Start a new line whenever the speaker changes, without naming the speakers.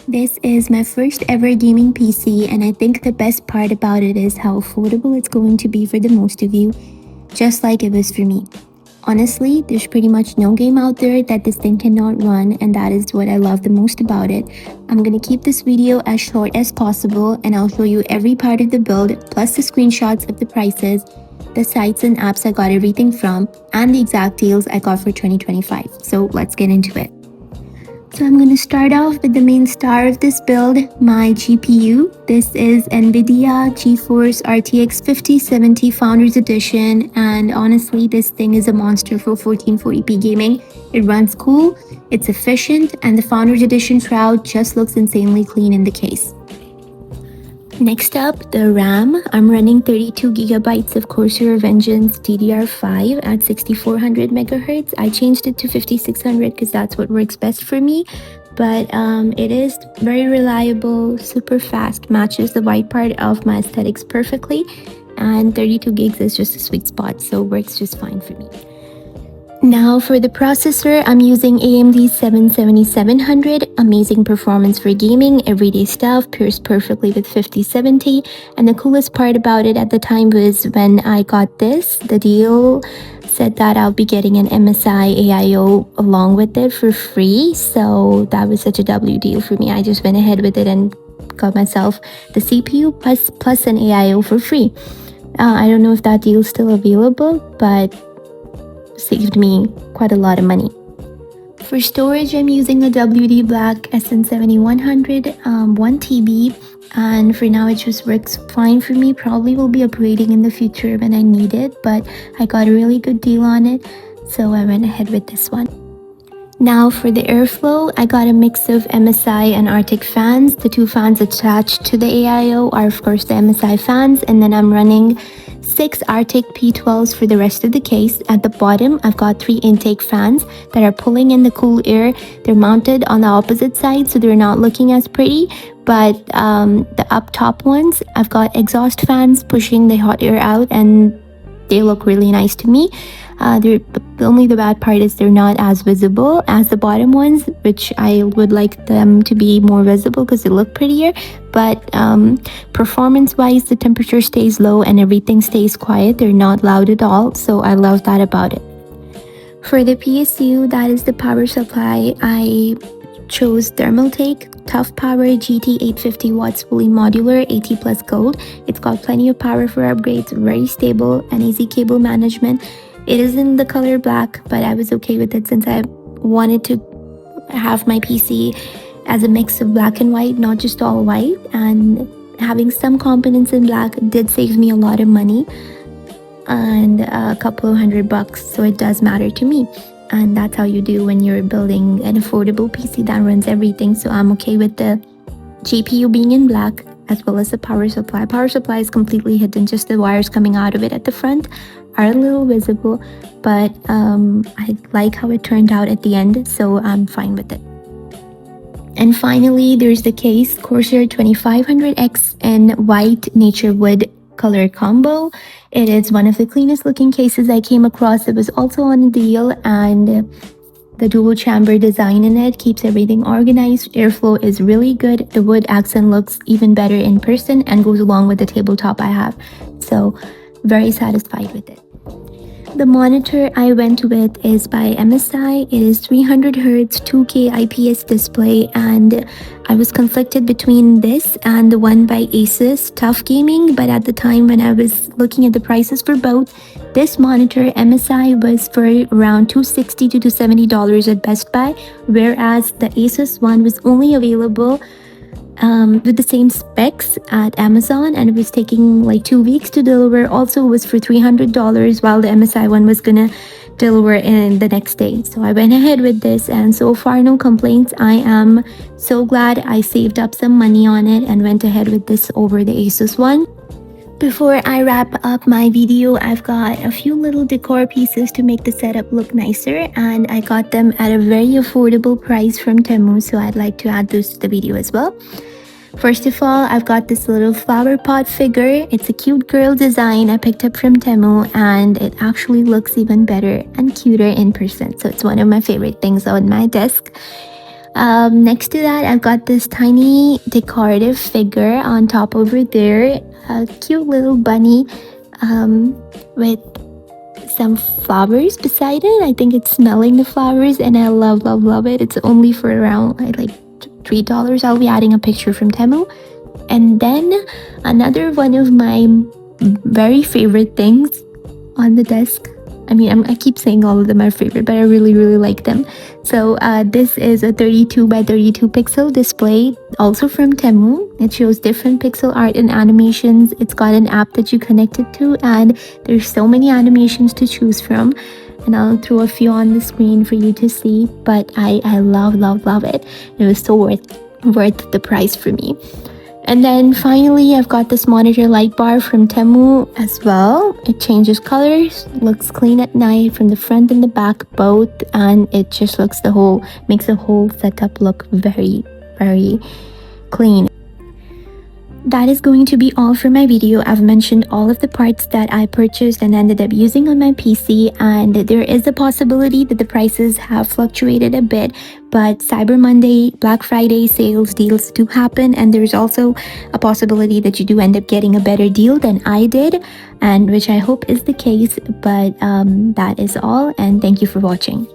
This is my first ever gaming PC, and I think the best part about it is how affordable it's going to be for the most of you, just like it was for me. Honestly, there's pretty much no game out there that this thing cannot run, and that is what I love the most about it. I'm gonna keep this video as short as possible, and I'll show you every part of the build, plus the screenshots of the prices, the sites and apps I got everything from, and the exact deals I got for 2025. So let's get into it. So I'm going to start off with the main star of this build, my GPU. This is NVIDIA GeForce RTX 5070 Founders Edition, and honestly this thing is a monster for 1440p gaming. It runs cool, it's efficient, and the Founders Edition shroud just looks insanely clean in the case. Next up, the RAM. I'm running 32GB of Corsair Vengeance DDR5 at 6400 MHz. I changed it to 5600 because that's what works best for me. But it is very reliable, super fast, matches the white part of my aesthetics perfectly. And 32 gigs is just a sweet spot, so works just fine for me. Now for the processor, I'm using AMD 7700, amazing performance for gaming, everyday stuff, pairs perfectly with 5070, and the coolest part about it at the time was when I got this, the deal said that I'll be getting an MSI AIO along with it for free, so that was such a W deal for me. I just went ahead with it and got myself the CPU plus an AIO for free. I don't know if that deal is still available, but saved me quite a lot of money. For storage, I'm using a WD Black SN7100 1TB, and for now it just works fine for me. Probably will be upgrading in the future when I need it, but I got a really good deal on it, so I went ahead with this one. Now for the airflow, I got a mix of MSI and Arctic fans. The two fans attached to the AIO are of course the MSI fans, and then I'm running 6 Arctic P12s for the rest of the case. At the bottom, I've got 3 intake fans that are pulling in the cool air. They're mounted on the opposite side, so they're not looking as pretty, but the up top ones, I've got exhaust fans pushing the hot air out, and they look really nice to me. Only the bad part is they're not as visible as the bottom ones, which I would like them to be more visible because they look prettier. But performance wise, the temperature stays low and everything stays quiet. They're not loud at all, so I love that about it. For the PSU, that is the power supply, I chose Thermaltake Tuff Power GT 850 watts fully modular 80 plus gold. It's got plenty of power for upgrades, very stable and easy cable management. It is in the color black, but I was okay with it since I wanted to have my PC as a mix of black and white, not just all white, and having some components in black did save me a lot of money and a couple of $100, so it does matter to me. And that's how you do when you're building an affordable PC that runs everything. So I'm okay with the GPU being in black as well as the power supply. Power supply is completely hidden, just the wires coming out of it at the front are a little visible, but I like how it turned out at the end, so I'm fine with it. And finally, there's the case, Corsair 2500X in white nature wood color combo. It is one of the cleanest looking cases I came across. It was also on a deal, and the dual chamber design in it keeps everything organized. Airflow is really good. The wood accent looks even better in person and goes along with the tabletop I have. So very satisfied with it. The monitor I went with is by MSI. It is 300Hz 2K IPS display, and I was conflicted between this and the one by ASUS Tuff Gaming, but at the time when I was looking at the prices for both, this monitor MSI was for around $260 to $270 at Best Buy, whereas the ASUS one was only available with the same specs at Amazon, and it was taking like 2 weeks to deliver. Also was for $300, while the MSI one was gonna deliver in the next day. So I went ahead with this, and so far no complaints. I am so glad I saved up some money on it and went ahead with this over the ASUS one. Before I wrap up my video, I've got a few little decor pieces to make the setup look nicer, and I got them at a very affordable price from Temu, so I'd like to add those to the video as well. First of all, I've got this little flower pot figure. It's a cute girl design I picked up from Temu, and it actually looks even better and cuter in person, so it's one of my favorite things on my desk. Next to that, I've got this tiny decorative figure on top over there, a cute little bunny with some flowers beside it. I think it's smelling the flowers, and I love it. It's only for around like $3. I'll be adding a picture from Temu. And then another one of my very favorite things on the desk. I mean, I keep saying all of them are favorite, but I really like them. So this is a 32 by 32 pixel display, also from Temu. It shows different pixel art and animations. It's got an app that you connect it to, and there's so many animations to choose from. And I'll throw a few on the screen for you to see, but I love it. It was so worth the price for me. And then finally, I've got this monitor light bar from Temu as well. It changes colors, looks clean at night from the front and the back both, and it just makes the whole setup look very clean. That is going to be all for my video. I've mentioned all of the parts that I purchased and ended up using on my PC, and there is a possibility that the prices have fluctuated a bit, but Cyber Monday, Black Friday sales deals do happen, and there's also a possibility that you do end up getting a better deal than I did, and which I hope is the case. But that is all, and thank you for watching.